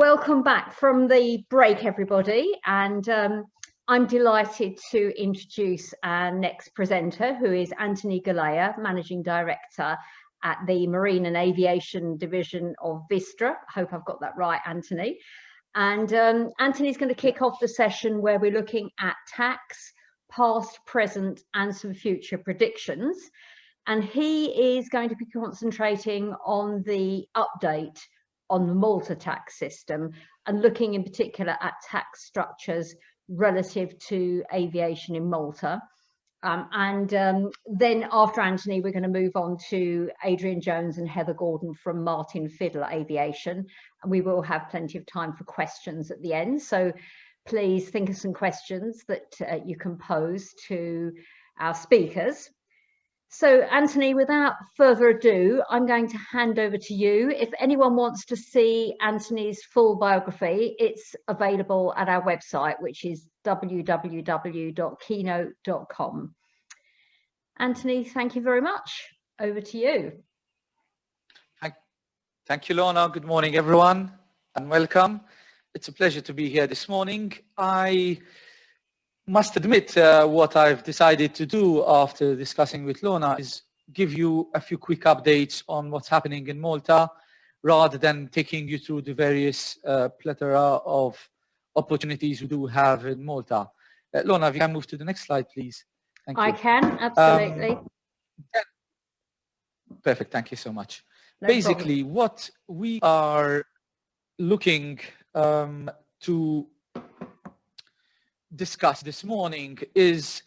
Welcome back from the break, everybody. And I'm delighted to introduce our next presenter, who is Anthony Galea, Managing Director at the Marine and Aviation Division of Vistra. I hope I've got that right, Anthony. And Anthony's going to kick off the session where we're looking at tax, past, present, and some future predictions. And he is going to be concentrating on the update on the Malta tax system and looking in particular at tax structures relative to aviation in Malta. Then after Anthony, we're going to move on to Adrian Jones and Heather Gordon from Martyn, Fiddler, Aviation. And we will have plenty of time for questions at the end. So please think of some questions that you can pose to our speakers. So Anthony, without further ado, I'm going to hand over to you. If anyone wants to see Anthony's full biography, it's available at our website, which is www.quaynote.com. Anthony, thank you very much. Over to you. Thank you, Lorna. Good morning, everyone, and welcome. It's a pleasure to be here this morning. I must admit what I've decided to do after discussing with Lorna is give you a few quick updates on what's happening in Malta rather than taking you through the various plethora of opportunities we do have in Malta. Lorna, if you can move to the next slide, please. Thank you. I can, absolutely. Perfect, thank you so much. No Basically, problem. what we are looking to discuss this morning is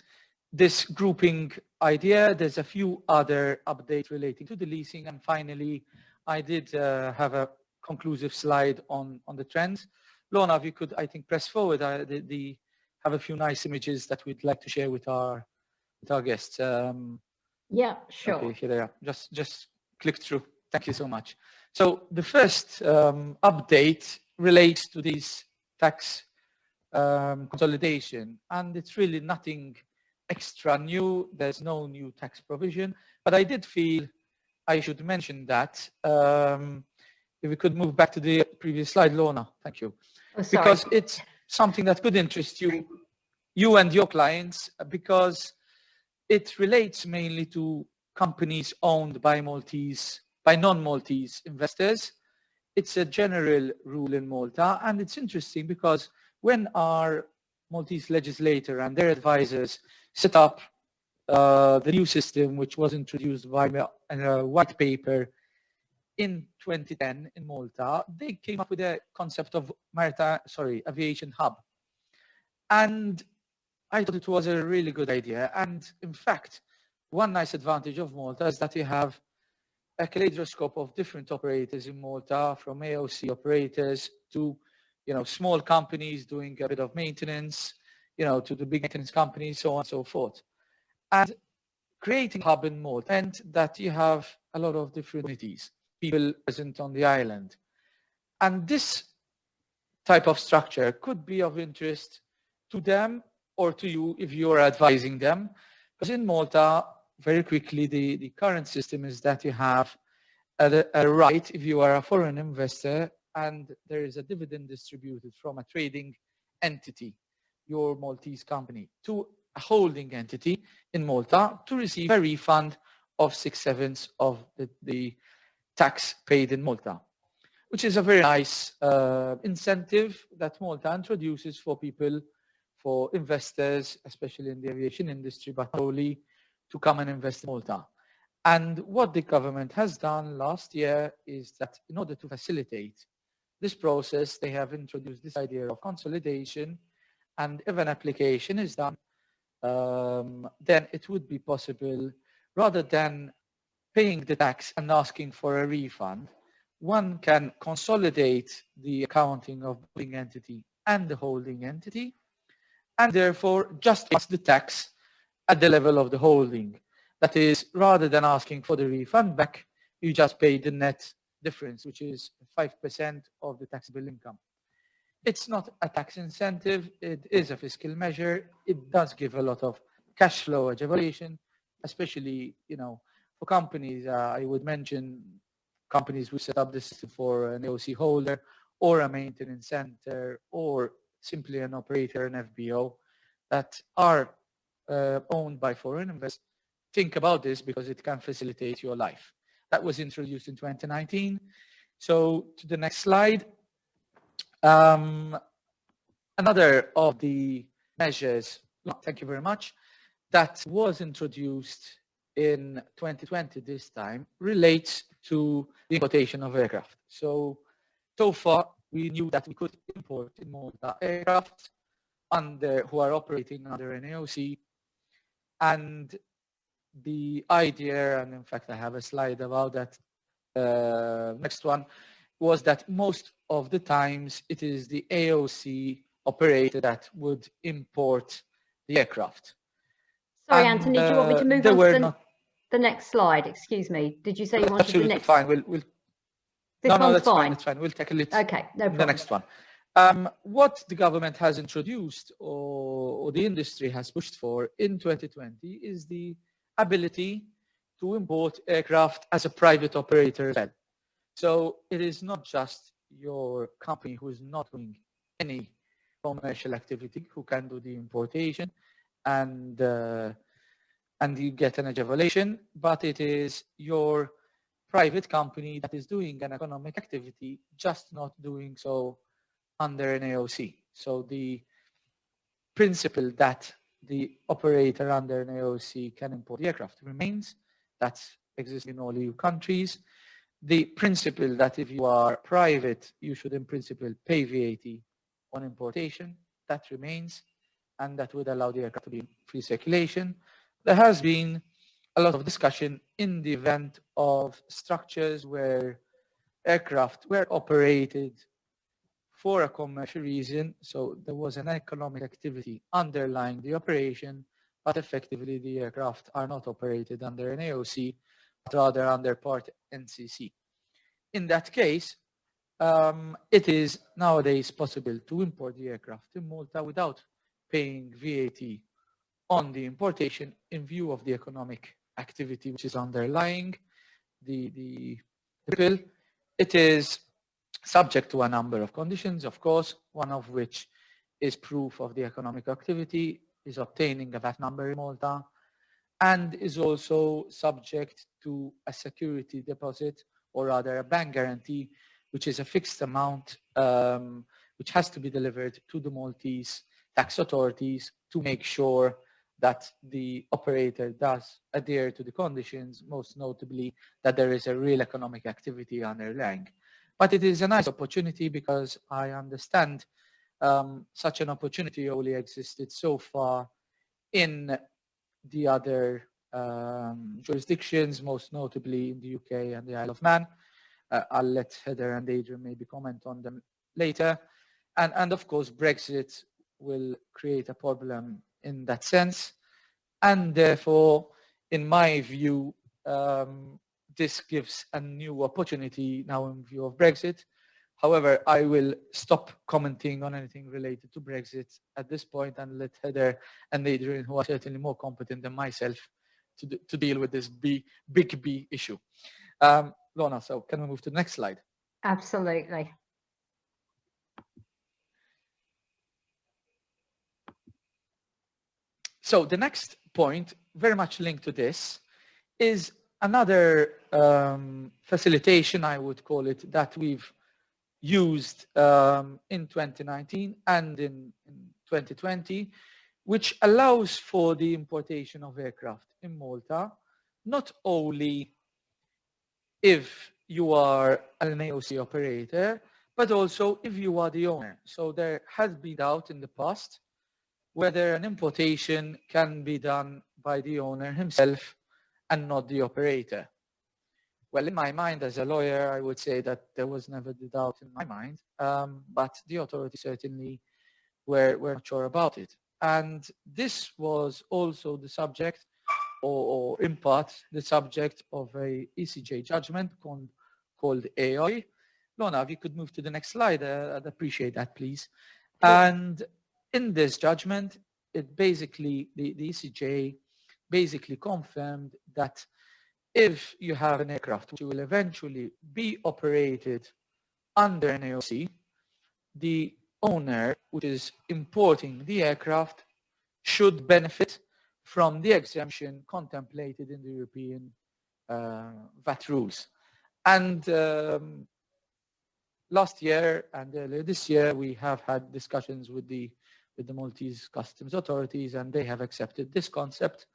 this grouping idea. There's a few other updates relating to the leasing, and finally I did have a conclusive slide on the trends. Lorna, if you could, I think, press forward. Have a few nice images that we'd like to share with our guests. Yeah, sure. Okay, here they are. Just click through. Thank you so much. So the first update relates to these tax consolidation, and it's really nothing extra new. There's no new tax provision, but I did feel I should mention that. If we could move back to the previous slide, Lorna, thank you. Oh, because it's something that could interest you and your clients, because it relates mainly to companies owned by non-Maltese investors. It's a general rule in Malta, and it's interesting because when our Maltese legislator and their advisors set up the new system, which was introduced by a white paper in 2010 in Malta, they came up with a concept of aviation hub. And I thought it was a really good idea. And in fact, one nice advantage of Malta is that you have a kaleidoscope of different operators in Malta, from AOC operators to small companies doing a bit of maintenance, to the big maintenance companies, so on and so forth. And creating a hub in Malta meant that you have a lot of different entities, people present on the island. And this type of structure could be of interest to them or to you if you're advising them. Because in Malta, very quickly, the current system is that you have a right, if you are a foreign investor, and there is a dividend distributed from a trading entity, your Maltese company, to a holding entity in Malta to receive a refund of 6/7 of the tax paid in Malta, which is a very nice incentive that Malta introduces for people, for investors, especially in the aviation industry, but only to come and invest in Malta. And what the government has done last year is that in order to facilitate this process, they have introduced this idea of consolidation, and if an application is done, then it would be possible, rather than paying the tax and asking for a refund, one can consolidate the accounting of the holding entity and the holding entity, and therefore just ask the tax at the level of the holding. That is, rather than asking for the refund back, you just pay the net difference, which is 5% of the taxable income. It's not a tax incentive, it is a fiscal measure. It does give a lot of cash flow generation, especially, for companies. I would mention companies who set up this for an AOC holder, or a maintenance center or simply an operator, an FBO, that are owned by foreign investors, think about this because it can facilitate your life. That was introduced in 2019. So to the next slide. Another of the measures, thank you very much, that was introduced in 2020 this time relates to the importation of aircraft. So far, we knew that we could import in Malta aircraft who are operating under an AOC, and the idea, and in fact I have a slide about that, next one, was that most of the times it is the AOC operator that would import the aircraft. Sorry, Anthony, do you want me to move on to the next slide? Excuse me. Did you say you wanted the next? Absolutely fine. No, that's fine. It's fine. We'll tackle it. Okay, no problem. The next one. What the government has introduced or the industry has pushed for in 2020 is the ability to import aircraft as a private operator as well. So it is not just your company who is not doing any commercial activity who can do the importation and you get an evaluation, but it is your private company that is doing an economic activity, just not doing so under an AOC. So the principle that the operator under an AOC can import the aircraft remains. That exists in all EU countries. The principle that if you are private, you should in principle pay VAT on importation, that remains, and that would allow the aircraft to be in free circulation. There has been a lot of discussion in the event of structures where aircraft were operated for a commercial reason, so there was an economic activity underlying the operation, but effectively the aircraft are not operated under an AOC, but rather under Part NCC. In that case, it is nowadays possible to import the aircraft in Malta without paying VAT on the importation in view of the economic activity which is underlying the bill. It is subject to a number of conditions, of course, one of which is proof of the economic activity, is obtaining a VAT number in Malta, and is also subject to a security deposit, or rather a bank guarantee, which is a fixed amount which has to be delivered to the Maltese tax authorities to make sure that the operator does adhere to the conditions, most notably that there is a real economic activity underlying. But it is a nice opportunity because I understand such an opportunity only existed so far in the other jurisdictions, most notably in the UK and the Isle of Man. I'll let Heather and Adrian maybe comment on them later. And of course, Brexit will create a problem in that sense. And therefore, in my view, this gives a new opportunity now in view of Brexit. However, I will stop commenting on anything related to Brexit at this point and let Heather and Adrian, who are certainly more competent than myself, to deal with this big B issue. Lorna, so can we move to the next slide? Absolutely. So the next point, very much linked to this, is another facilitation, I would call it, that we've used in 2019 and in 2020, which allows for the importation of aircraft in Malta, not only if you are an AOC operator, but also if you are the owner. So there has been doubt in the past whether an importation can be done by the owner himself and not the operator. Well, in my mind as a lawyer, I would say that there was never the doubt in my mind, but the authorities certainly were not sure about it. And this was also the subject, or in part, the subject of a ECJ judgment called AI. Lorna, if you could move to the next slide, I'd appreciate that, please. Yeah. And in this judgment, it basically, the ECJ basically confirmed that if you have an aircraft which will eventually be operated under an AOC, the owner, which is importing the aircraft, should benefit from the exemption contemplated in the European VAT rules. And last year and earlier this year, we have had discussions with the Maltese customs authorities, and they have accepted this concept.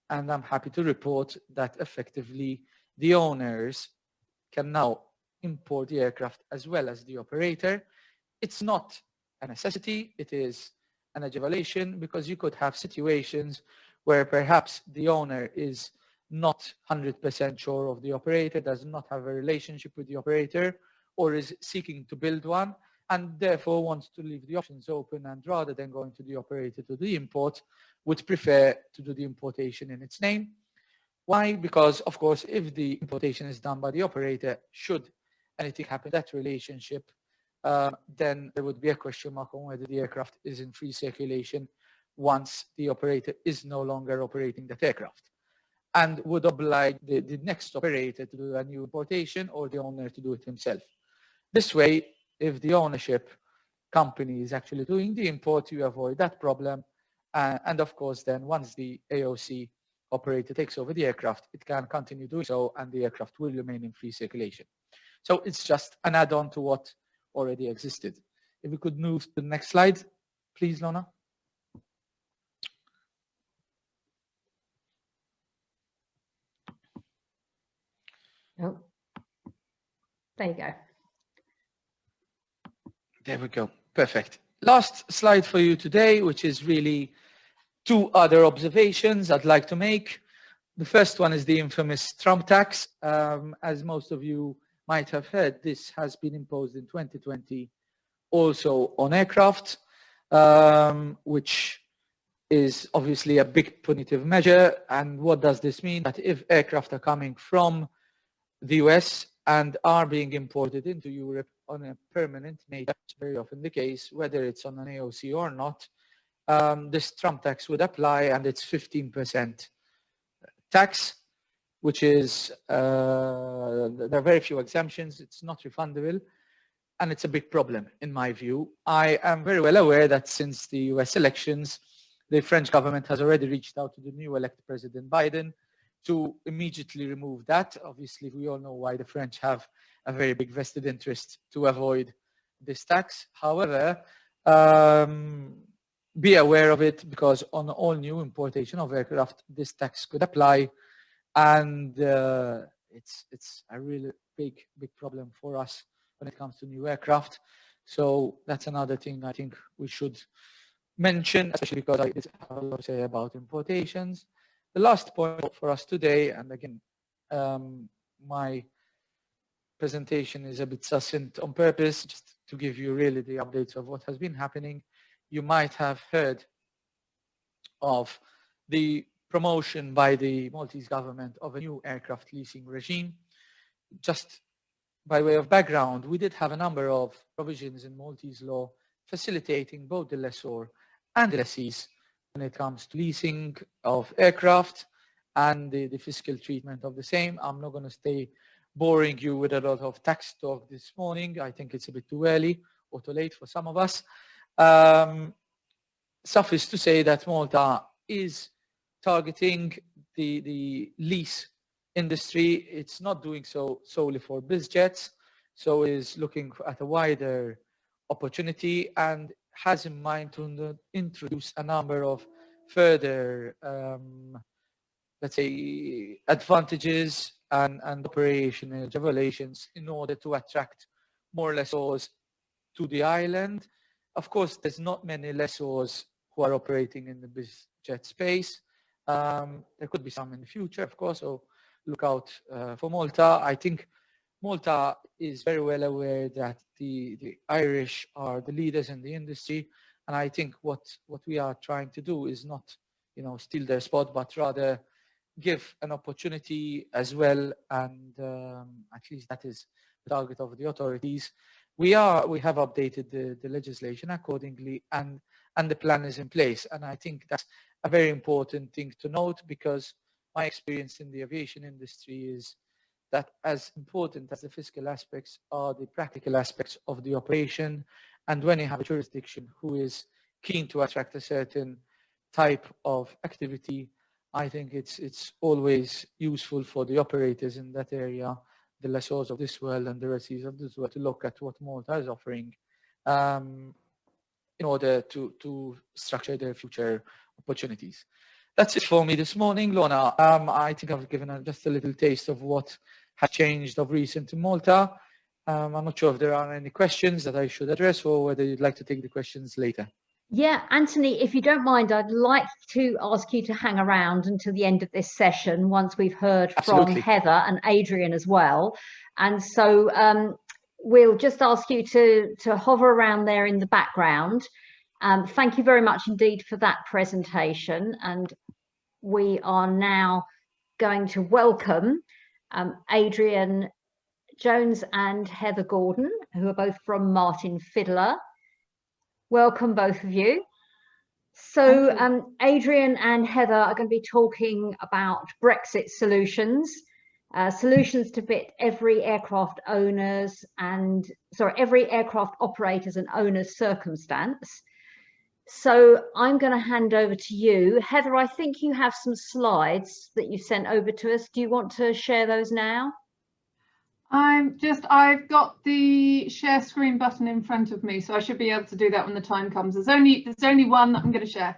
And I'm happy to report that effectively the owners can now import the aircraft as well as the operator. It's not a necessity, it is an evaluation, because you could have situations where perhaps the owner is not 100% sure of the operator, does not have a relationship with the operator, or is seeking to build one, and therefore wants to leave the options open, and rather than going to the operator to do the import, would prefer to do the importation in its name. Why? Because, of course, if the importation is done by the operator, should anything happen in that relationship, then there would be a question mark on whether the aircraft is in free circulation once the operator is no longer operating that aircraft, and would oblige the next operator to do a new importation or the owner to do it himself. This way, if the ownership company is actually doing the import, you avoid that problem. And of course, then once the AOC operator takes over the aircraft, it can continue doing so, and the aircraft will remain in free circulation. So it's just an add-on to what already existed. If we could move to the next slide, please, Lorna. Oh, there you go. There we go. Perfect. Last slide for you today, which is really two other observations I'd like to make. The first one is the infamous Trump tax. As most of you might have heard, this has been imposed in 2020 also on aircraft, which is obviously a big punitive measure. And what does this mean? That if aircraft are coming from the US and are being imported into Europe on a permanent nature, very often the case, whether it's on an AOC or not, this Trump tax would apply, and it's 15% tax, which is, there are very few exemptions, it's not refundable, and it's a big problem in my view. I am very well aware that since the US elections, the French government has already reached out to the new elected President Biden to immediately remove that. Obviously, we all know why the French have a very big vested interest to avoid this tax. However, be aware of it, because on all new importation of aircraft, this tax could apply, and it's a really big problem for us when it comes to new aircraft. So that's another thing I think we should mention, especially because I have a lot to say about importations. The last point for us today, and again, my presentation is a bit succinct on purpose, just to give you really the updates of what has been happening. You might have heard of the promotion by the Maltese government of a new aircraft leasing regime. Just by way of background, we did have a number of provisions in Maltese law facilitating both the lessor and the lessees when it comes to leasing of aircraft and the fiscal treatment of the same. I'm not going to stay boring you with a lot of tax talk this morning. I think it's a bit too early or too late for some of us. Suffice to say that Malta is targeting the lease industry. It's not doing so solely for biz jets, so is looking at a wider opportunity and has in mind to introduce a number of further, let's say, advantages and operational regulations in order to attract more lessors to the island. Of course, there's not many lessors who are operating in the biz jet space. There could be some in the future, of course, so look out for Malta. I think Malta is very well aware that the Irish are the leaders in the industry, and I think what we are trying to do is not, steal their spot, but rather give an opportunity as well, and at least that is the target of the authorities. We have updated the legislation accordingly, and the plan is in place, and I think that's a very important thing to note, because my experience in the aviation industry is that as important as the fiscal aspects are the practical aspects of the operation, And when you have a jurisdiction who is keen to attract a certain type of activity, I think it's always useful for the operators in that area, the lessors of this world and the lessees of this world, to look at what Malta is offering in order to structure their future opportunities. That's it for me this morning, Lorna. I think I've given just a little taste of what has changed of recent in Malta. I'm not sure if there are any questions that I should address or whether you'd like to take the questions later. Yeah, Anthony, if you don't mind, I'd like to ask you to hang around until the end of this session once we've heard from Heather and Adrian as well. And so we'll just ask you to hover around there in the background. Thank you very much indeed for that presentation. And we are now going to welcome Adrian Jones and Heather Gordon, who are both from Martyn Fiddler. Welcome, both of you. So Adrian and Heather are going to be talking about Brexit solutions, solutions to fit every aircraft owners and, every aircraft operators and owners circumstance. So I'm going to hand over to you. Heather, I think you have some slides that you sent over to us. Do you want to share those now? I've got the share screen button in front of me, so I should be able to do that when the time comes. There's only one that I'm going to share.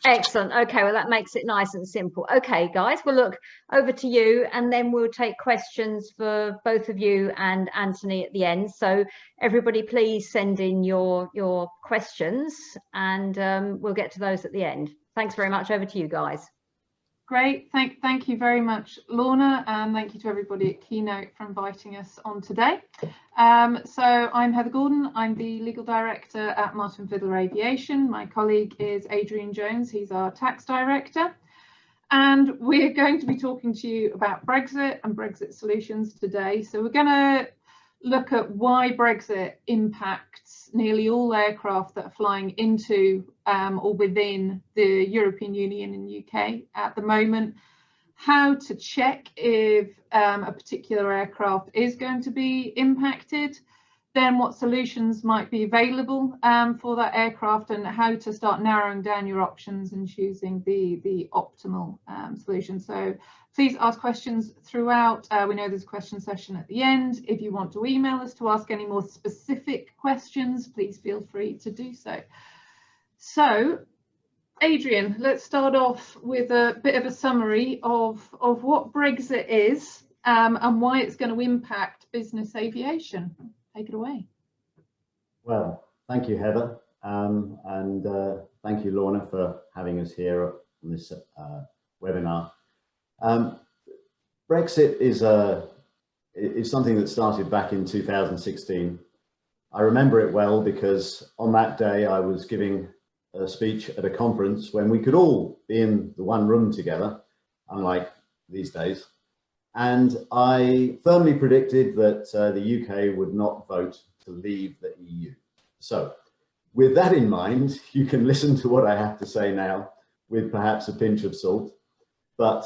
Excellent. Okay, well, that makes it nice and simple. Okay, guys, well, look, over to you, and then we'll take questions for both of you and Anthony at the end. So everybody, please send in your questions, and we'll get to those at the end. Thanks very much. Over to you, guys. Great, thank you very much, Lorna, and thank you to everybody at Quaynote for inviting us on today. So I'm Heather Gordon, I'm the Legal Director at Martyn Fiddler Aviation. My colleague is Adrian Jones, he's our Tax Director. And we're going to be talking to you about Brexit and Brexit solutions today. So we're going to look at why Brexit impacts nearly all aircraft that are flying into or within the European Union and UK at the moment, how to check if a particular aircraft is going to be impacted, then what solutions might be available for that aircraft, and how to start narrowing down your options and choosing the optimal solution. So please ask questions throughout. We know there's a question session at the end. If you want to email us to ask any more specific questions, please feel free to do so. So, Adrian, let's start off with a bit of a summary of what Brexit is and why it's going to impact business aviation. Take it away. Well, thank you, Heather, and thank you, Lorna, for having us here on this webinar. Brexit is something that started back in 2016. I remember it well because on that day I was giving a speech at a conference when we could all be in the one room together, unlike these days. And I firmly predicted that the UK would not vote to leave the EU. So with that in mind, you can listen to what I have to say now with perhaps a pinch of salt. But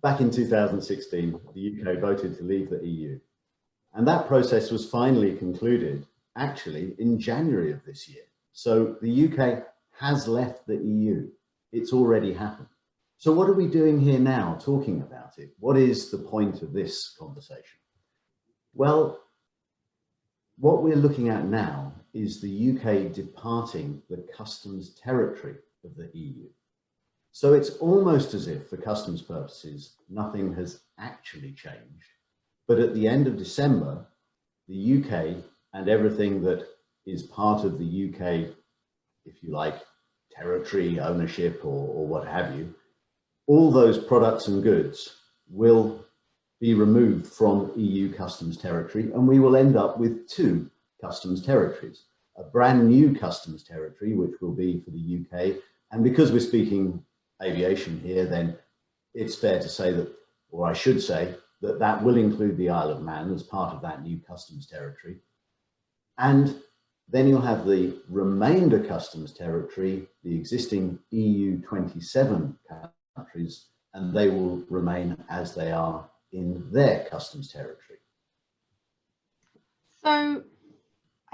back in 2016, the UK voted to leave the EU. And that process was finally concluded, actually, in January of this year. So the UK has left the EU. It's already happened. So what are we doing here now talking about it? What is the point of this conversation? Well, what we're looking at now is the UK departing the customs territory of the EU. So it's almost as if, for customs purposes, nothing has actually changed. But at the end of December, the UK and everything that is part of the UK, if you like, territory, ownership, or what have you, all those products and goods will be removed from EU customs territory, and we will end up with two customs territories. A brand new customs territory, which will be for the UK, and because we're speaking aviation here, then it's fair to say that, or I should say, that that will include the Isle of Man as part of that new customs territory. And then you'll have the remainder customs territory, the existing EU 27 countries, and they will remain as they are in their customs territory. So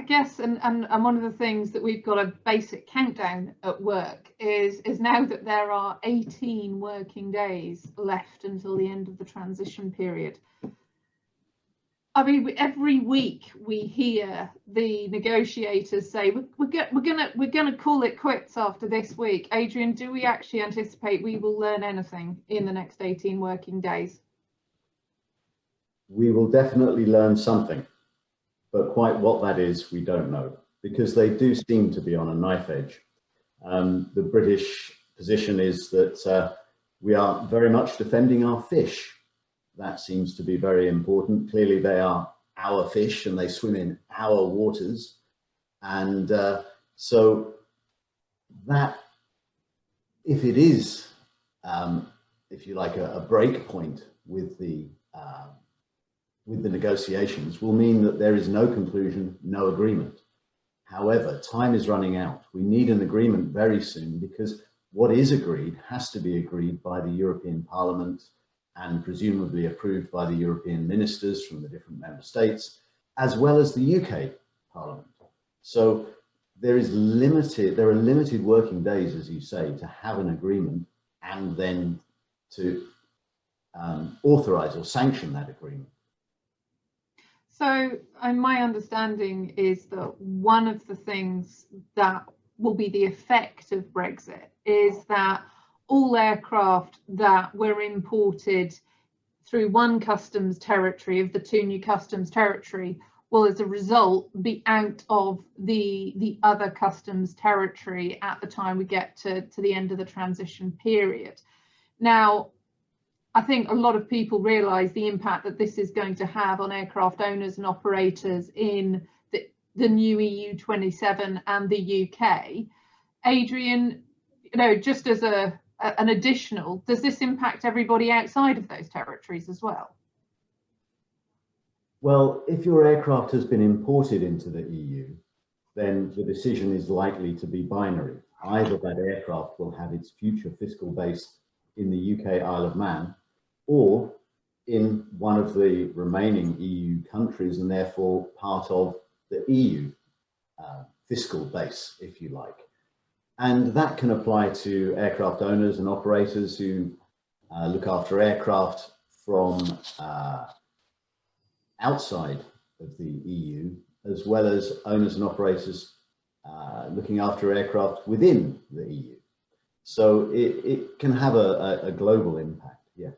I guess, and one of the things that we've got a basic countdown at work is now that there are 18 working days left until the end of the transition period. I mean, every week we hear the negotiators say we're gonna call it quits after this week. Adrian, do we actually anticipate we will learn anything in the next 18 working days? We will definitely learn something, but quite what that is, we don't know, because they do seem to be on a knife edge. The British position is that we are very much defending our fish. That seems to be very important. Clearly they are our fish and they swim in our waters. And so that, if it is, if you like, a break point with the negotiations, will mean that there is no conclusion, no agreement. However, time is running out. We need an agreement very soon, because what is agreed has to be agreed by the European Parliament and presumably approved by the European ministers from the different member states, as well as the UK Parliament. So there are limited working days, as you say, to have an agreement and then to authorise or sanction that agreement. So my understanding is that one of the things that will be the effect of Brexit is that all aircraft that were imported through one customs territory of the two new customs territory will, as a result, be out of the other customs territory at the time we get to the end of the transition period. Now, I think a lot of people realise the impact that this is going to have on aircraft owners and operators in the new EU 27 and the UK. Adrian, just as an additional, does this impact everybody outside of those territories as well? Well, if your aircraft has been imported into the EU, then the decision is likely to be binary. Either that aircraft will have its future fiscal base in the UK Isle of Man, or in one of the remaining EU countries, and therefore part of the EU fiscal base, if you like. And that can apply to aircraft owners and operators who look after aircraft from outside of the EU, as well as owners and operators looking after aircraft within the EU. So it can have a global impact, yes.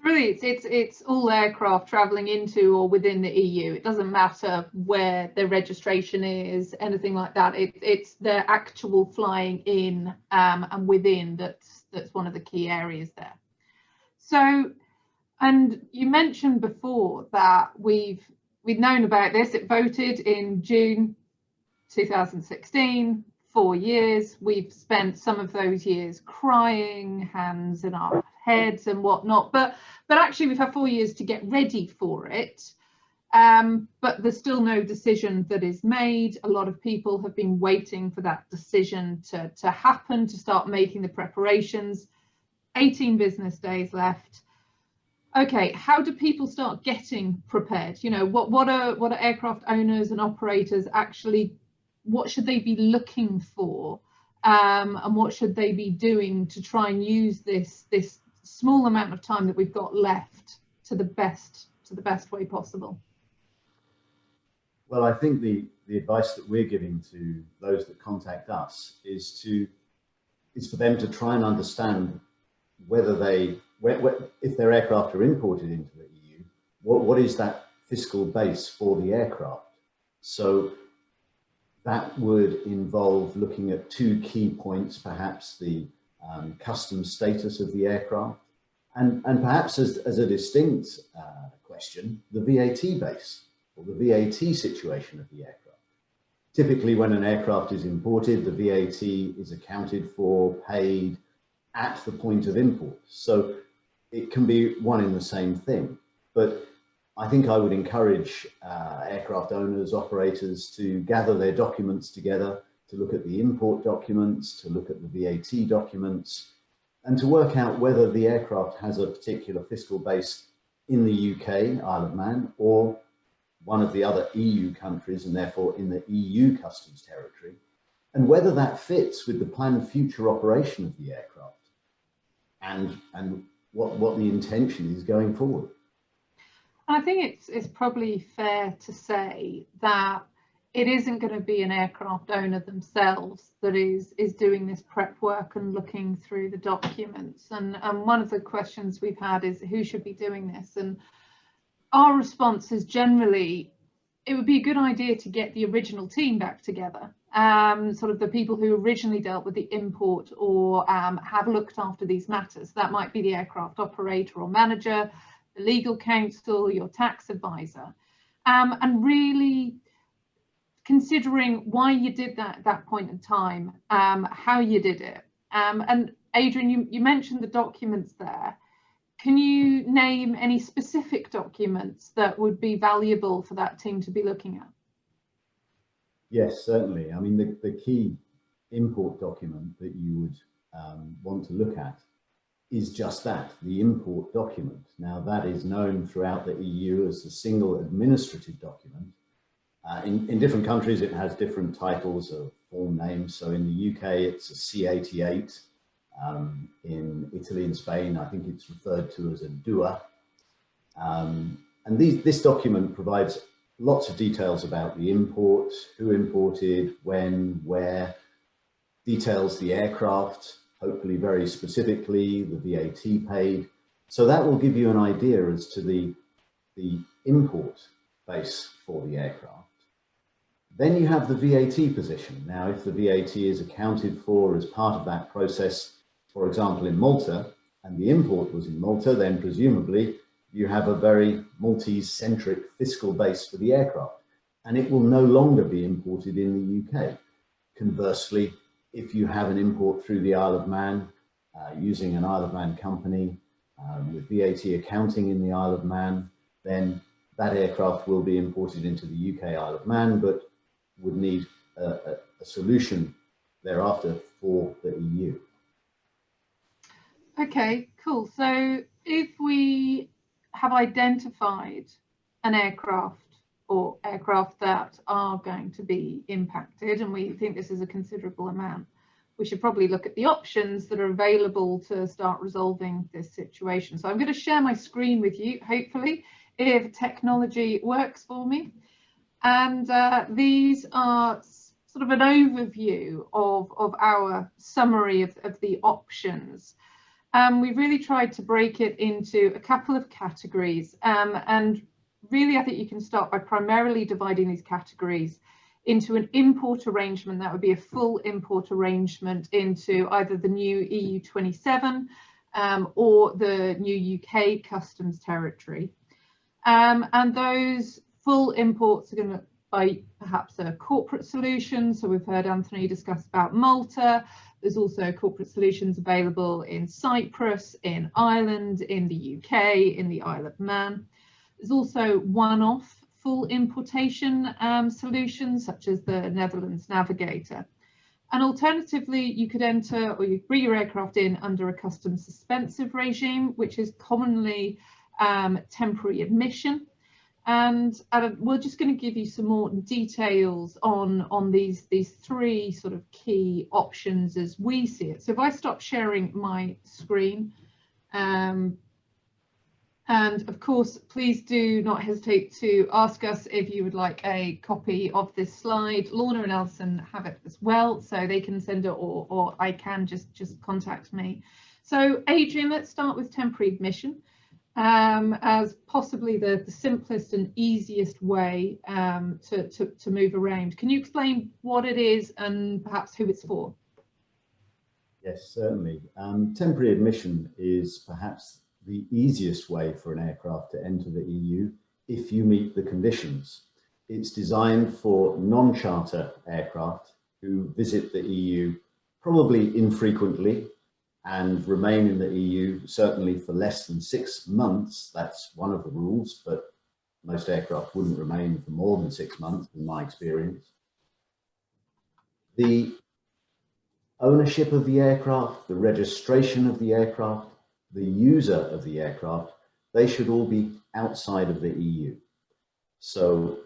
Really, it's all aircraft travelling into or within the EU. It doesn't matter where their registration is, anything like that. It's their actual flying in and within that's one of the key areas there. So, and you mentioned before that we'd known about this. It voted in June 2016. 4 years. We've spent some of those years crying, hands in our heads and whatnot, but actually we've had 4 years to get ready for it, but there's still no decision that is made. A lot of people have been waiting for that decision to happen, to start making the preparations. 18 business days left. Okay, how do people start getting prepared? What are aircraft owners and operators actually, what should they be looking for, and what should they be doing to try and use this small amount of time that we've got left to the best way possible? Well, I think the advice that we're giving to those that contact us is for them to try and understand whether if their aircraft are imported into the EU, what is that fiscal base for the aircraft? So that would involve looking at two key points, perhaps the customs status of the aircraft, and perhaps as a distinct question, the VAT base or the VAT situation of the aircraft. Typically, when an aircraft is imported, the VAT is accounted for, paid at the point of import. So it can be one in the same thing. But I think I would encourage aircraft owners, operators to gather their documents together, to look at the import documents, to look at the VAT documents, and to work out whether the aircraft has a particular fiscal base in the UK, Isle of Man, or one of the other EU countries and therefore in the EU customs territory, and whether that fits with the planned future operation of the aircraft and what the intention is going forward. I think it's probably fair to say that it isn't going to be an aircraft owner themselves that is doing this prep work and looking through the documents. And one of the questions we've had is who should be doing this? And our response is generally, it would be a good idea to get the original team back together, sort of the people who originally dealt with the import or have looked after these matters. That might be the aircraft operator or manager, the legal counsel, your tax advisor, and really considering why you did that at that point in time, how you did it. And Adrian, you mentioned the documents there. Can you name any specific documents that would be valuable for that team to be looking at? Yes, certainly. I mean, the key import document that you would want to look at is just that, the import document. Now, that is known throughout the EU as the single administrative document. In different countries, it has different titles of form names. So in the UK, it's a C88. In Italy and Spain, I think it's referred to as a DUA. And this document provides lots of details about the import, who imported, when, where, details the aircraft, hopefully very specifically, the VAT paid. So that will give you an idea as to the import base for the aircraft. Then you have the VAT position. Now, if the VAT is accounted for as part of that process, for example, in Malta, and the import was in Malta, then presumably you have a very Maltese-centric fiscal base for the aircraft, and it will no longer be imported in the UK. Conversely, if you have an import through the Isle of Man, using an Isle of Man company, with VAT accounting in the Isle of Man, then that aircraft will be imported into the UK Isle of Man, but would need a solution thereafter for the EU. Okay, cool. So if we have identified an aircraft or aircraft that are going to be impacted, and we think this is a considerable amount, we should probably look at the options that are available to start resolving this situation. So I'm going to share my screen with you, hopefully, if technology works for me. And these are sort of an overview of our summary of the options. We've really tried to break it into a couple of categories, and really I think you can start by primarily dividing these categories into an import arrangement. That would be a full import arrangement into either the new EU 27 or the new UK customs territory. And those full imports are going to by perhaps a corporate solution. So we've heard Anthony discuss about Malta. There's also corporate solutions available in Cyprus, in Ireland, in the UK, in the Isle of Man. There's also one-off full importation solutions such as the Netherlands Navigator. And alternatively, you could enter or you bring your aircraft in under a customs suspensive regime, which is commonly temporary admission. And we're just going to give you some more details on these three sort of key options as we see it. So if I stop sharing my screen, and of course, please do not hesitate to ask us if you would like a copy of this slide. Lorna and Alison have it as well, so they can send it, or I can just contact me. So Adrian, let's start with temporary admission. As possibly the simplest and easiest way to move around. Can you explain what it is and perhaps who it's for? Yes, certainly. Temporary admission is perhaps the easiest way for an aircraft to enter the EU if you meet the conditions. It's designed for non-charter aircraft who visit the EU probably infrequently and remain in the EU certainly for less than 6 months. That's one of the rules, but most aircraft wouldn't remain for more than 6 months in my experience. The ownership of the aircraft, the registration of the aircraft, the user of the aircraft, they should all be outside of the EU. So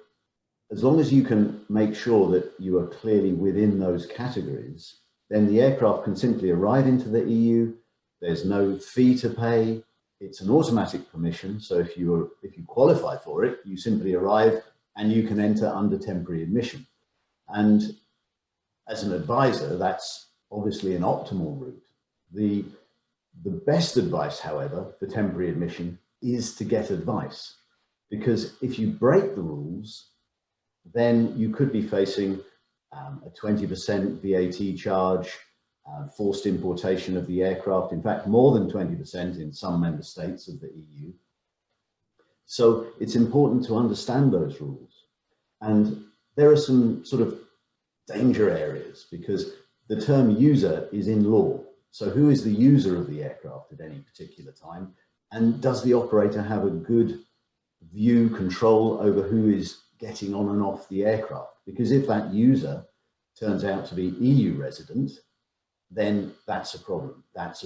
as long as you can make sure that you are clearly within those categories, then the aircraft can simply arrive into the EU. There's no fee to pay. It's an automatic permission. So if you qualify for it, you simply arrive and you can enter under temporary admission. And as an advisor, that's obviously an optimal route. The best advice, however, for temporary admission is to get advice, because if you break the rules, then you could be facing a 20% VAT charge, forced importation of the aircraft, in fact, more than 20% in some member states of the EU. So it's important to understand those rules. And there are some sort of danger areas, because the term user is in law. So who is the user of the aircraft at any particular time? And does the operator have a good view, control over who is getting on and off the aircraft? Because if that user turns out to be EU resident, then that's a problem. That's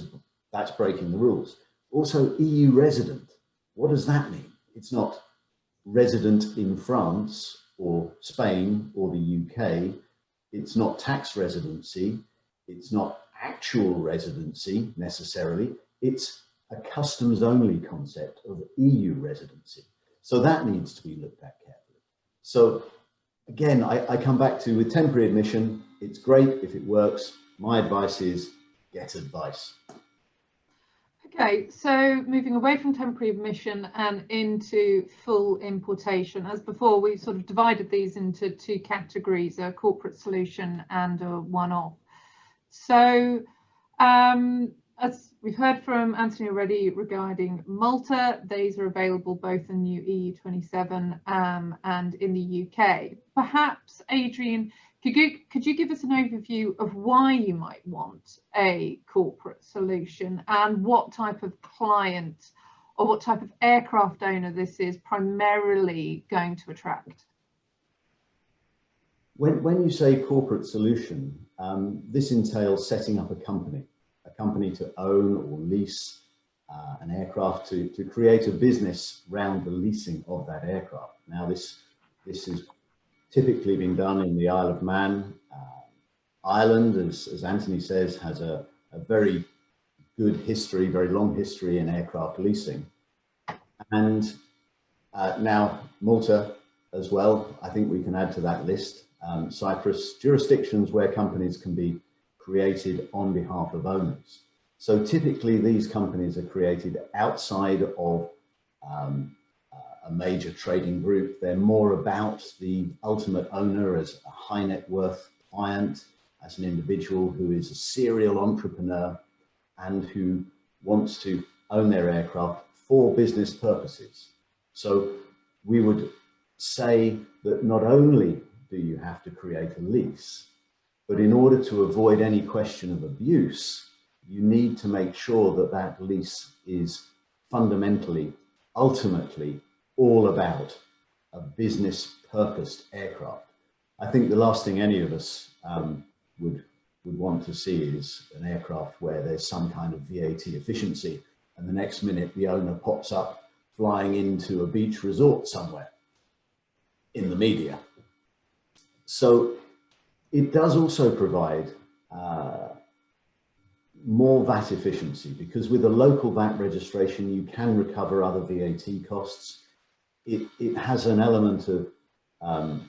breaking the rules. Also, EU resident, what does that mean? It's not resident in France or Spain or the UK. It's not tax residency. It's not actual residency necessarily. It's a customs only concept of EU residency. So that needs to be looked at carefully. So again, I come back to, with temporary admission, it's great if it works. My advice is get advice. Okay, so moving away from temporary admission and into full importation. As before, we've sort of divided these into two categories, a corporate solution and a one-off. So as we've heard from Anthony already regarding Malta, these are available both in new EU27 and in the UK. Perhaps, Adrian, could you give us an overview of why you might want a corporate solution and what type of client or what type of aircraft owner this is primarily going to attract? When you say corporate solution, this entails setting up a company to own or lease an aircraft, to create a business around the leasing of that aircraft. Now, this is typically been done in the Isle of Man. Ireland, as Anthony says, has a very good history, very long history in aircraft leasing. And now Malta as well, I think we can add to that list. Cyprus, jurisdictions where companies can be created on behalf of owners. So typically these companies are created outside of a major trading group. They're more about the ultimate owner as a high net worth client, as an individual who is a serial entrepreneur and who wants to own their aircraft for business purposes. So we would say that not only do you have to create a lease, but in order to avoid any question of abuse, you need to make sure that that lease is fundamentally, ultimately, all about a business purposed aircraft. I think the last thing any of us would want to see is an aircraft where there's some kind of VAT efficiency and the next minute the owner pops up flying into a beach resort somewhere in the media. So it does also provide more VAT efficiency, because with a local VAT registration, you can recover other VAT costs. It has an element of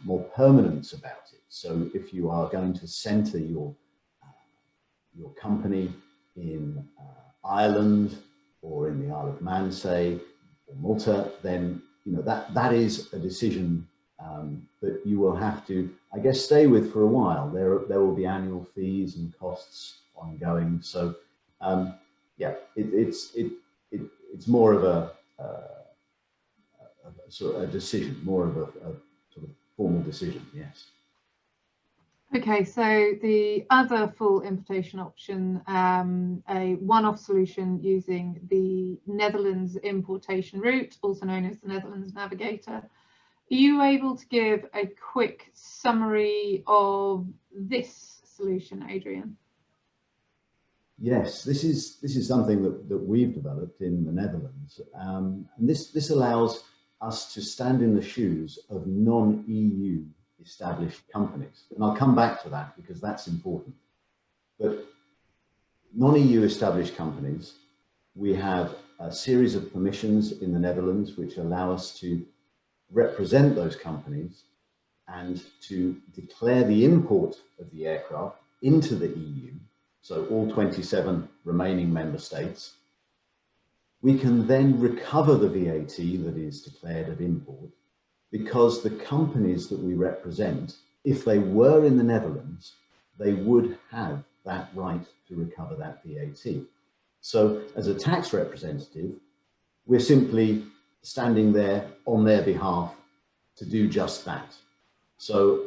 more permanence about it. So if you are going to centre your company in Ireland or in the Isle of Man, say, or Malta, then that is a decision that you will have to, I guess, stay with for a while. There will be annual fees and costs ongoing. So yeah, it's more of a sort of a decision, more of a sort of formal decision. Yes. Okay, so the other full importation option, a one-off solution using the Netherlands importation route, also known as the Netherlands Navigator. Are you able to give a quick summary of this solution, Adrian? Yes, this is something that we've developed in the Netherlands, and this allows us to stand in the shoes of non-EU established companies. And I'll come back to that because that's important. But non-EU established companies, we have a series of permissions in the Netherlands which allow us to represent those companies and to declare the import of the aircraft into the EU, so all 27 remaining member states. We can then recover the VAT that is declared at import because the companies that we represent, if they were in the Netherlands, they would have that right to recover that VAT. So as a tax representative, we're simply standing there on their behalf to do just that. So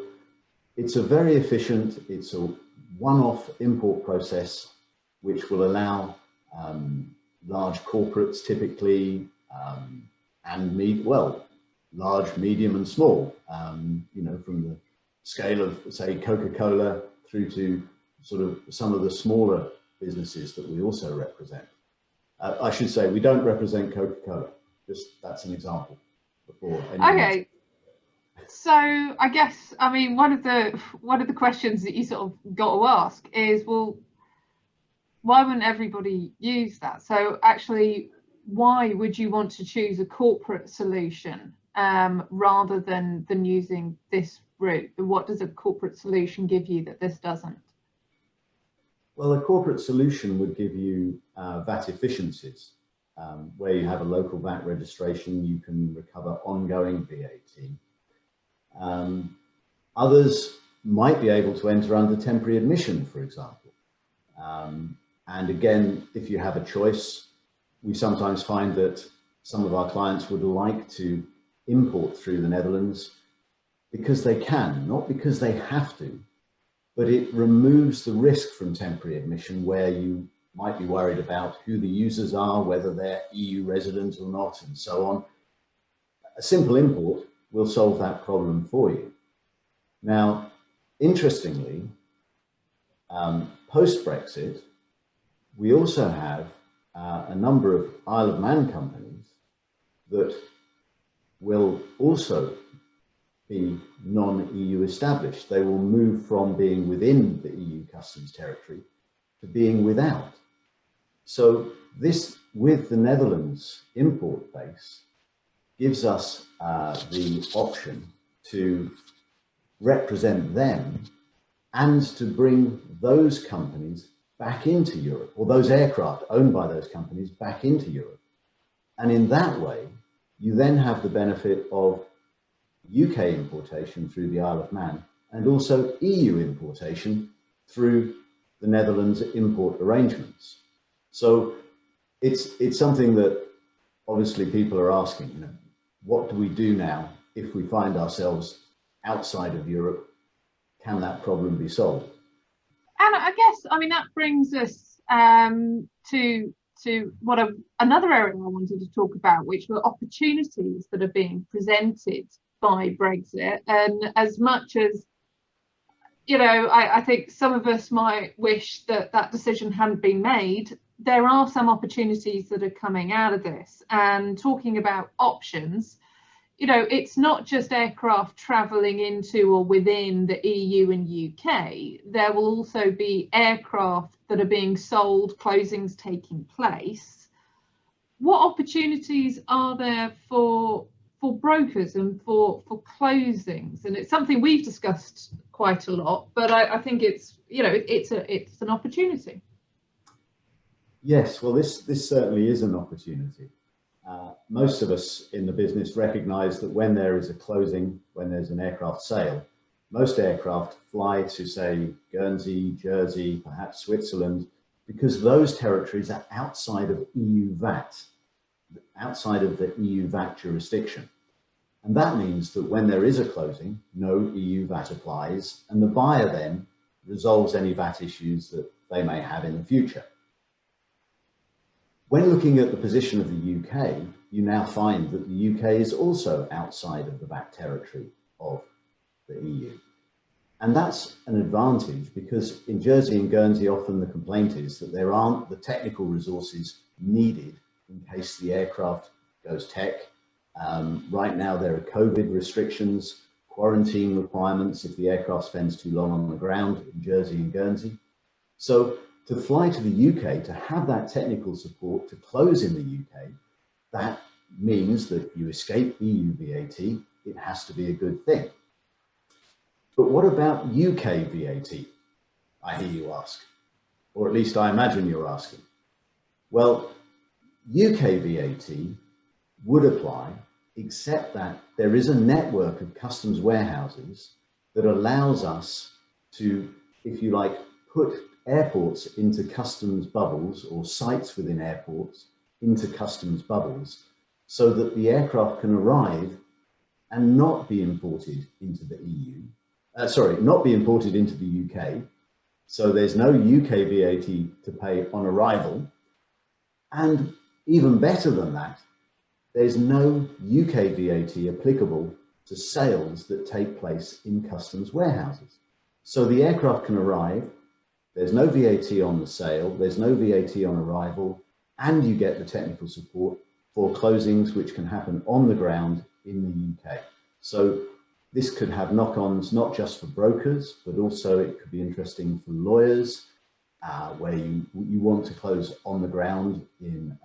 it's a very efficient, it's a one-off import process which will allow large corporates typically, and large, medium and small, you know, from the scale of, say, Coca-Cola through to sort of some of the smaller businesses that we also represent. I should say we don't represent Coca-Cola, just that's an example. Before okay. So I guess, I mean, one of the questions that you sort of got to ask is, well, why wouldn't everybody use that? So actually, why would you want to choose a corporate solution rather than using this route? What does a corporate solution give you that this doesn't? Well, a corporate solution would give you VAT efficiencies. Where you have a local VAT registration, you can recover ongoing VAT. Others might be able to enter under temporary admission, for example. And again, if you have a choice, we sometimes find that some of our clients would like to import through the Netherlands because they can, not because they have to, but it removes the risk from temporary admission where you might be worried about who the users are, whether they're EU residents or not, and so on. A simple import will solve that problem for you. Now, interestingly, post-Brexit, we also have a number of Isle of Man companies that will also be non-EU established. They will move from being within the EU customs territory to being without. So this, with the Netherlands import base, gives us the option to represent them and to bring those companies back into Europe, or those aircraft owned by those companies back into Europe. And in that way, you then have the benefit of UK importation through the Isle of Man and also EU importation through the Netherlands import arrangements. So it's something that obviously people are asking, you know, what do we do now if we find ourselves outside of Europe? Can that problem be solved? And I guess, I mean, that brings us to what another area I wanted to talk about, which were opportunities that are being presented by Brexit. And as much as, you know, I think some of us might wish that that decision hadn't been made, there are some opportunities that are coming out of this. And talking about options, you know, it's not just aircraft travelling into or within the EU and UK. There will also be aircraft that are being sold, closings taking place. What opportunities are there for brokers and for closings? And it's something we've discussed quite a lot, but I think it's, you know, it's an opportunity. Yes, well, this certainly is an opportunity. Most of us in the business recognise that when there is a closing, when there's an aircraft sale, most aircraft fly to, say, Guernsey, Jersey, perhaps Switzerland, because those territories are outside of EU VAT, outside of the EU VAT jurisdiction. And that means that when there is a closing, no EU VAT applies, and the buyer then resolves any VAT issues that they may have in the future. When looking at the position of the UK, you now find that the UK is also outside of the VAT territory of the EU. And that's an advantage because in Jersey and Guernsey, often the complaint is that there aren't the technical resources needed in case the aircraft goes tech Right now there are COVID restrictions, quarantine requirements if the aircraft spends too long on the ground in Jersey and Guernsey. So to fly to the UK, to have that technical support to close in the UK, that means that you escape EU VAT. It has to be a good thing. But what about UK VAT? I hear you ask, or at least I imagine you're asking. Well, UK VAT would apply, except that there is a network of customs warehouses that allows us to, if you like, put airports into customs bubbles, or sites within airports into customs bubbles, so that the aircraft can arrive and not be imported into the EU. Not be imported into the UK. So there's no UK VAT to pay on arrival. And even better than that, there's no UK VAT applicable to sales that take place in customs warehouses. So the aircraft can arrive, there's no VAT on the sale, there's no VAT on arrival, and you get the technical support for closings which can happen on the ground in the UK. So this could have knock-ons not just for brokers, but also it could be interesting for lawyers, where you want to close on the ground in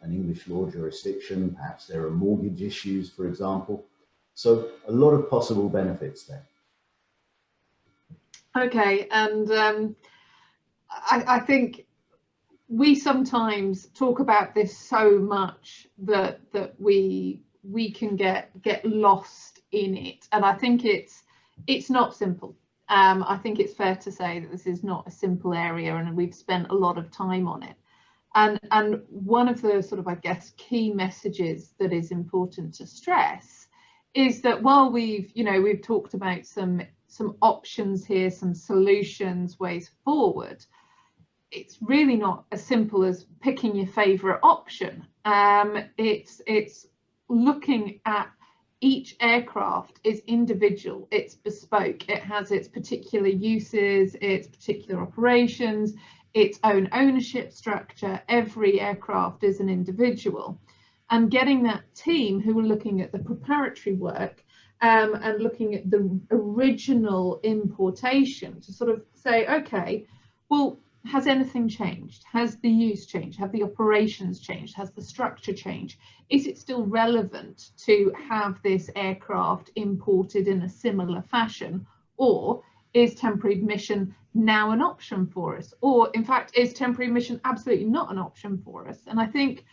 an English law jurisdiction. Perhaps there are mortgage issues, for example. So a lot of possible benefits there. Okay, and I think we sometimes talk about this so much that we can get lost in it, and I think it's not simple. I think it's fair to say that this is not a simple area, and we've spent a lot of time on it. And one of the sort of, I guess, key messages that is important to stress is that while we've talked about some options here, some solutions, ways forward, it's really not as simple as picking your favorite option. It's looking at each aircraft is individual, it's bespoke, it has its particular uses, its particular operations, its own ownership structure. Every aircraft is an individual. And getting that team who are looking at the preparatory work and looking at the original importation to sort of say, okay, well, has anything changed? Has the use changed? Have the operations changed? Has the structure changed? Is it still relevant to have this aircraft imported in a similar fashion? Or is temporary admission now an option for us? Or in fact, is temporary admission absolutely not an option for us? And I think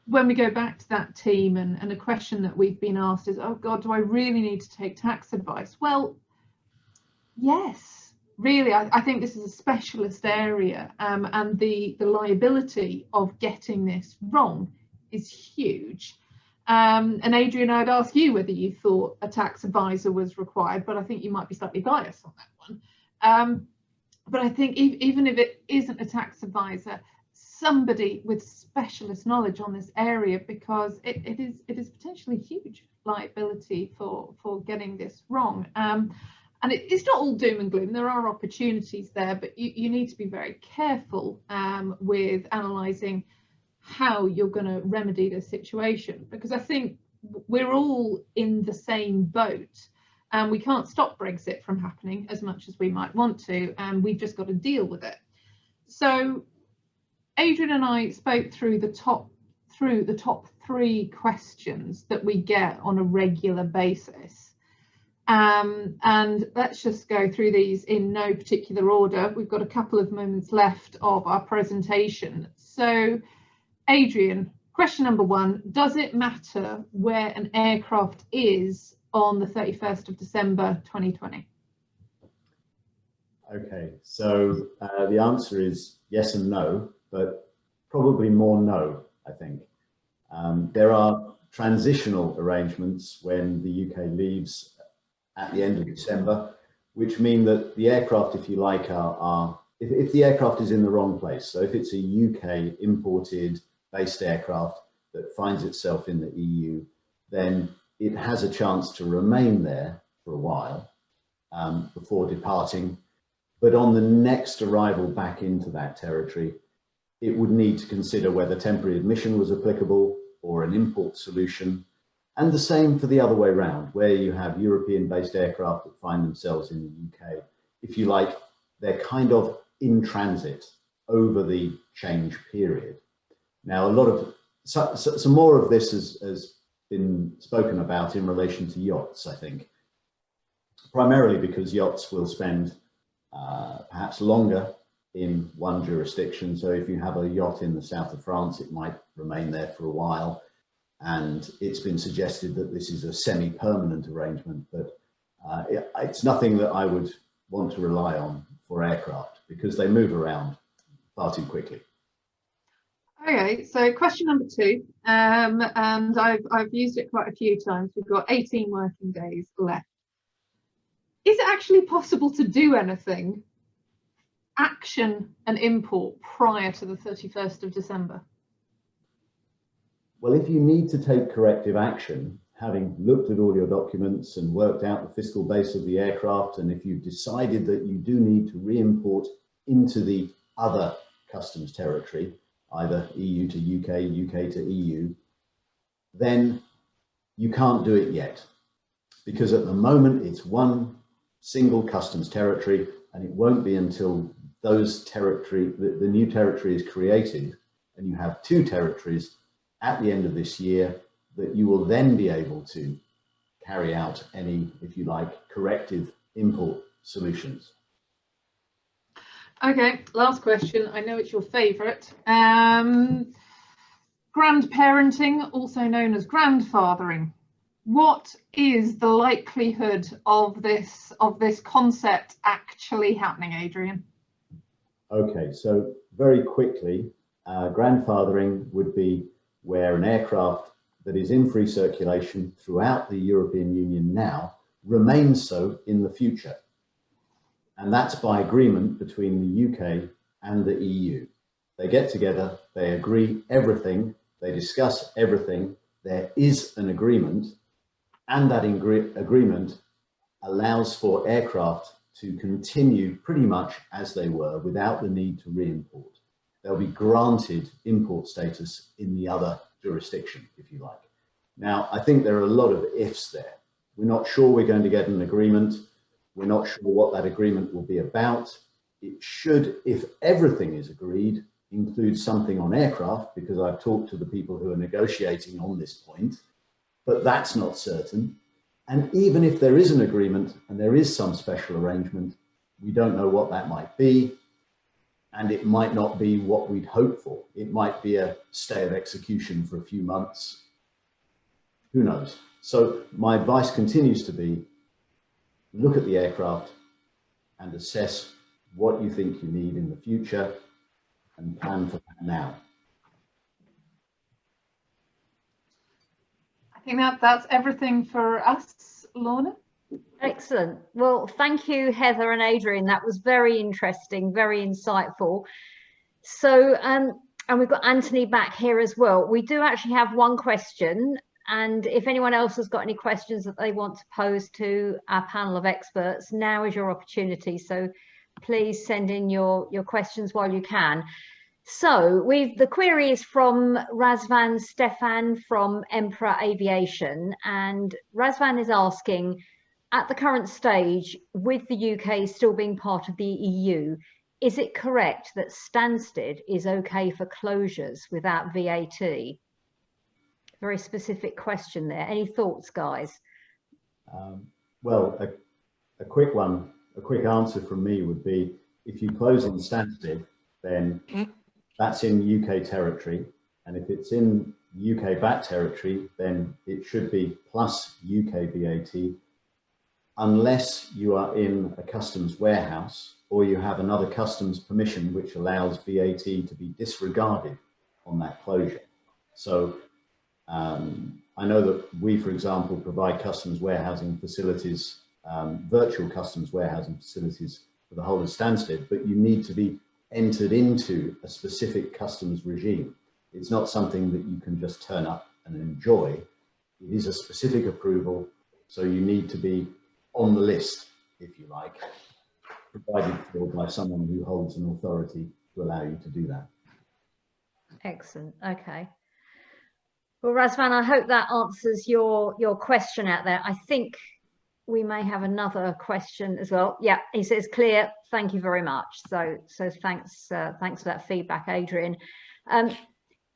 when we go back to that team, and a question that we've been asked is, oh God, do I really need to take tax advice? Well, yes. Really, I think this is a specialist area, and the liability of getting this wrong is huge. And Adrian, I'd ask you whether you thought a tax advisor was required, but I think you might be slightly biased on that one. But I think even if it isn't a tax advisor, somebody with specialist knowledge on this area, because it is potentially huge liability for getting this wrong. And it's not all doom and gloom. There are opportunities there, but you need to be very careful with analysing how you're going to remedy the situation, because I think we're all in the same boat, and we can't stop Brexit from happening as much as we might want to, and we've just got to deal with it. So Adrian and I spoke through the top 3 questions that we get on a regular basis. And let's just go through these in no particular order. We've got a couple of moments left of our presentation. So, Adrian, question number 1, does it matter where an aircraft is on the 31st of December 2020? Okay, so the answer is yes and no, but probably more no, I think. There are transitional arrangements when the UK leaves at the end of December, which mean that the aircraft, if you like, if the aircraft is in the wrong place, so if it's a UK imported based aircraft that finds itself in the EU, then it has a chance to remain there for a while before departing. But on the next arrival back into that territory, it would need to consider whether temporary admission was applicable or an import solution. And the same for the other way around, where you have European-based aircraft that find themselves in the UK. If you like, they're kind of in transit over the change period. Now, a lot of, some more of this has been spoken about in relation to yachts, I think, primarily because yachts will spend perhaps longer in one jurisdiction. So if you have a yacht in the south of France, it might remain there for a while. And it's been suggested that this is a semi-permanent arrangement, but it's nothing that I would want to rely on for aircraft because they move around far too quickly. Okay, so question number 2, and I've used it quite a few times. We've got 18 working days left. Is it actually possible to do anything, action an import prior to the 31st of December? Well, if you need to take corrective action, having looked at all your documents and worked out the fiscal base of the aircraft, and if you've decided that you do need to re-import into the other customs territory, either EU to UK, UK to EU, then you can't do it yet. Because at the moment it's one single customs territory, and it won't be until those the new territory is created and you have 2 territories at the end of this year that you will then be able to carry out any, if you like, corrective import solutions. Okay, last question. I know it's your favourite. Grandparenting, also known as grandfathering. What is the likelihood of this concept actually happening, Adrian? Okay, so very quickly, grandfathering would be where an aircraft that is in free circulation throughout the European Union now remains so in the future. And that's by agreement between the UK and the EU. They get together, they agree everything, they discuss everything, there is an agreement, and that agreement allows for aircraft to continue pretty much as they were without the need to re-import. They'll be granted import status in the other jurisdiction, if you like. Now, I think there are a lot of ifs there. We're not sure we're going to get an agreement. We're not sure what that agreement will be about. It should, if everything is agreed, include something on aircraft, because I've talked to the people who are negotiating on this point, but that's not certain. And even if there is an agreement and there is some special arrangement, we don't know what that might be. And it might not be what we'd hope for. It might be a stay of execution for a few months. Who knows? So my advice continues to be, look at the aircraft and assess what you think you need in the future and plan for that now. I think that's everything for us, Lorna. Excellent. Well, thank you, Heather and Adrian. That was very interesting, very insightful. So, and we've got Anthony back here as well. We do actually have one question, and if anyone else has got any questions that they want to pose to our panel of experts, now is your opportunity. So please send in your questions while you can. So the query is from Razvan Stefan from Emperor Aviation, and Razvan is asking, at the current stage, with the UK still being part of the EU, is it correct that Stansted is okay for closures without VAT? Very specific question there. Any thoughts, guys? Well, a quick answer from me would be, if you close in Stansted, then that's in UK territory. And if it's in UK VAT territory, then it should be plus UK VAT, unless you are in a customs warehouse or you have another customs permission which allows VAT to be disregarded on that closure. So I know that we, for example, provide customs warehousing facilities, virtual customs warehousing facilities for the whole of Stansted, but you need to be entered into a specific customs regime. It's not something that you can just turn up and enjoy. It is a specific approval, so you need to be on the list, if you like, provided for by someone who holds an authority to allow you to do that. Excellent. Okay. Well, Razvan, I hope that answers your question out there. I think we may have another question as well. Yeah, he says clear. Thank you very much. So thanks for that feedback, Adrian.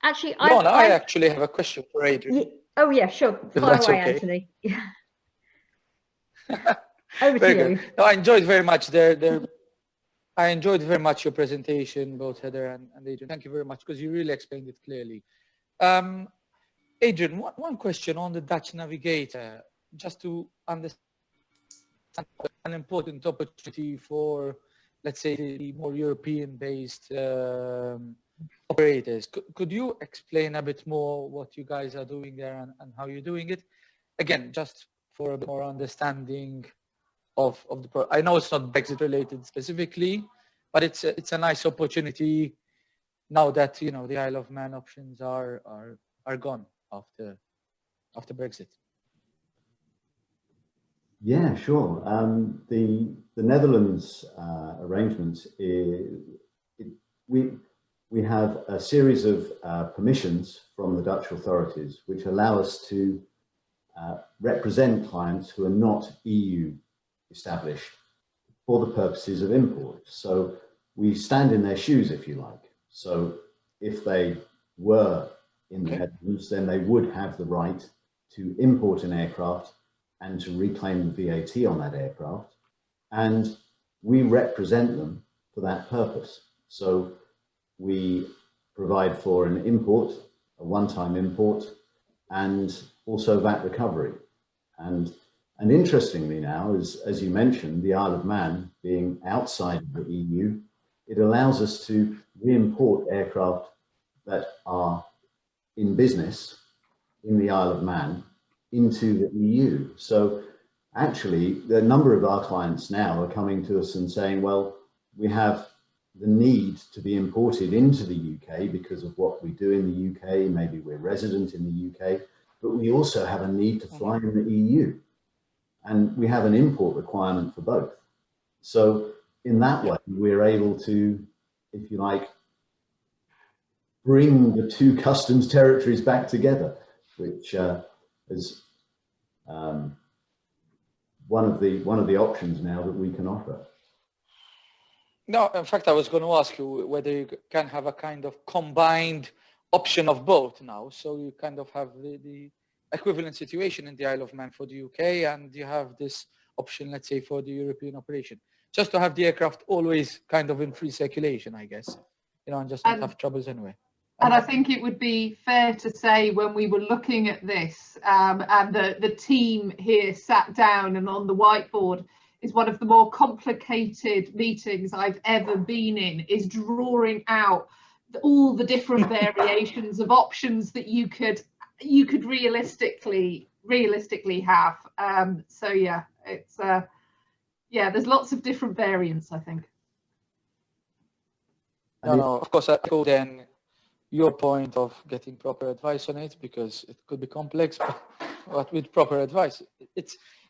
Actually, I actually have a question for Adrian. Oh yeah, sure. Fire away, okay. Anthony. Over Very to you. Good. No, I enjoyed very much I enjoyed very much your presentation, both Heather and Adrian. Thank you very much, because you really explained it clearly. Adrian, one question on the Dutch Navigator, just to understand an important opportunity for, let's say, the more European-based operators. Could you explain a bit more what you guys are doing there and how you're doing it? Again, just for a bit more understanding of the I know it's not Brexit related specifically, but it's a nice opportunity now that, you know, the Isle of Man options are gone after Brexit. Yeah, sure. The Netherlands arrangements, we have a series of permissions from the Dutch authorities which allow us to represent clients who are not EU established for the purposes of import. So we stand in their shoes, if you like. So if they were in the Netherlands, then they would have the right to import an aircraft and to reclaim the VAT on that aircraft. And we represent them for that purpose. So we provide for an import, a one-time import, and also VAT recovery. And interestingly now, as you mentioned, the Isle of Man being outside of the EU, it allows us to re-import aircraft that are in business in the Isle of Man into the EU. So actually, the number of our clients now are coming to us and saying, well, we have the need to be imported into the UK because of what we do in the UK, maybe we're resident in the UK, but we also have a need to fly in the EU. And we have an import requirement for both. So in that way, we're able to, if you like, bring the two customs territories back together, which is one of the options now that we can offer. No, in fact, I was going to ask you whether you can have a kind of combined option of both now. So you kind of have the equivalent situation in the Isle of Man for the UK, and you have this option, let's say, for the European operation, just to have the aircraft always kind of in free circulation, I guess, you know, and just not have troubles anyway. And I think it would be fair to say, when we were looking at this, and the team here sat down and on the whiteboard, is one of the more complicated meetings I've ever been in, is drawing out all the different variations of options that you could realistically have. So yeah, it's there's lots of different variants, I think. No, of course, I echo then your point of getting proper advice on it, because it could be complex, but with proper advice,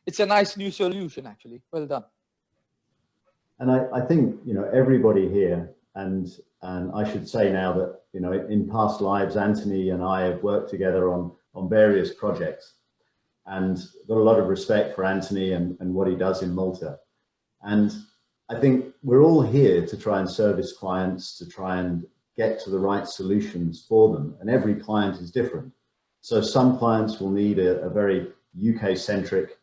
it's a nice new solution, actually. Well done. And I think, you know, everybody here, and I should say now that, you know, in past lives, Anthony and I have worked together on various projects, and got a lot of respect for Anthony and what he does in Malta. And I think we're all here to try and service clients, to try and get to the right solutions for them. And every client is different. So some clients will need a very UK-centric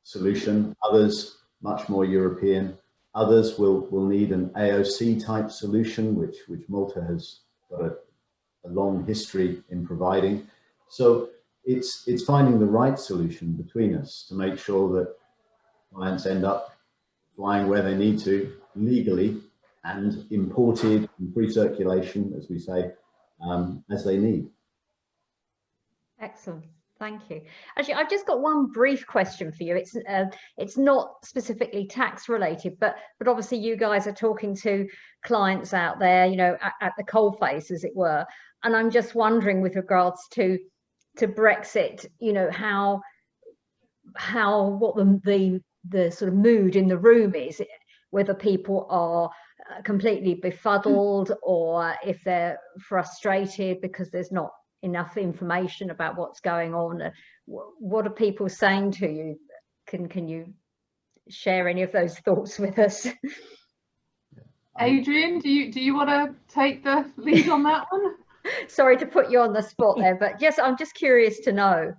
solution, others much more European, others will need an AOC type solution, which Malta has got a long history in providing. So it's finding the right solution between us to make sure that clients end up flying where they need to legally and imported in free circulation, as we say, as they need. Excellent. Thank you. Actually, I've just got one brief question for you. It's not specifically tax related, but obviously you guys are talking to clients out there, you know, at the coalface, as it were. And I'm just wondering, with regards to Brexit, you know, what the sort of mood in the room is, whether people are completely befuddled or if they're frustrated because there's not enough information about what's going on? What are people saying to you? Can you share any of those thoughts with us? Adrian, do you want to take the lead on that one? Sorry to put you on the spot there, but yes, I'm just curious to know.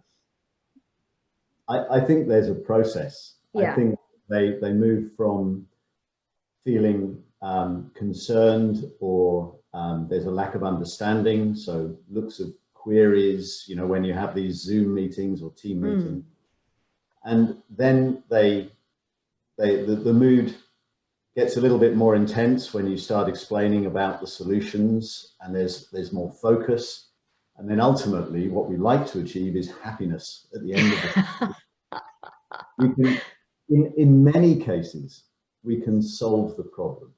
I think there's a process. Yeah. I think they move from feeling concerned, or there's a lack of understanding. So looks of queries, you know, when you have these Zoom meetings or team meetings, and then the mood gets a little bit more intense when you start explaining about the solutions, and there's more focus. And then ultimately what we like to achieve is happiness at the end of it. We can, in many cases, we can solve the problem.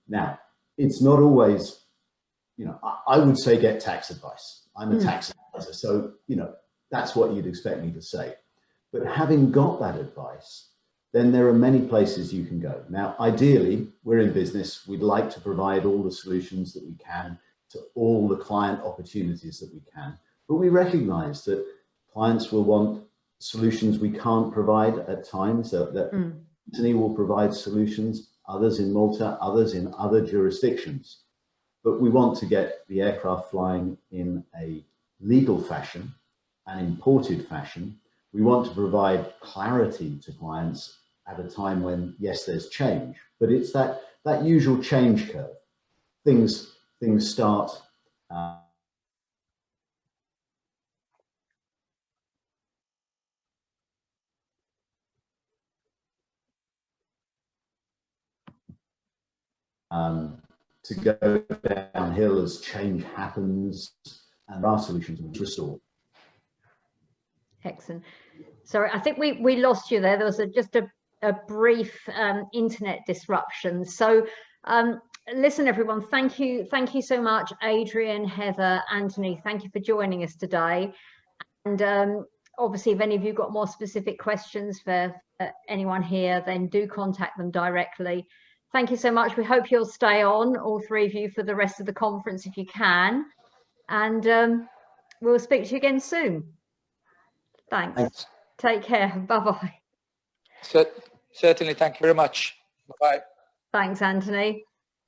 Now, it's not always, you know, I would say get tax advice. I'm a tax advisor, so, you know, that's what you'd expect me to say. But having got that advice, then there are many places you can go. Now, ideally, we're in business. We'd like to provide all the solutions that we can to all the client opportunities that we can. But we recognize that clients will want solutions we can't provide at times, that Anthony will provide solutions, others in Malta, others in other jurisdictions. But we want to get the aircraft flying in a legal fashion, an imported fashion. We want to provide clarity to clients at a time when, yes, there's change, but it's that usual change curve. Things start to go downhill as change happens, and our solutions will restore. Excellent. Sorry, I think we lost you there. There was just a brief internet disruption. So listen, everyone, thank you so much, Adrian, Heather, Anthony. Thank you for joining us today. And obviously, if any of you got more specific questions for anyone here, then do contact them directly. Thank you so much. We hope you'll stay on, all three of you, for the rest of the conference if you can. And we'll speak to you again soon. Thanks. Take care. Bye-bye. Certainly. Thank you very much. Bye-bye. Thanks, Anthony.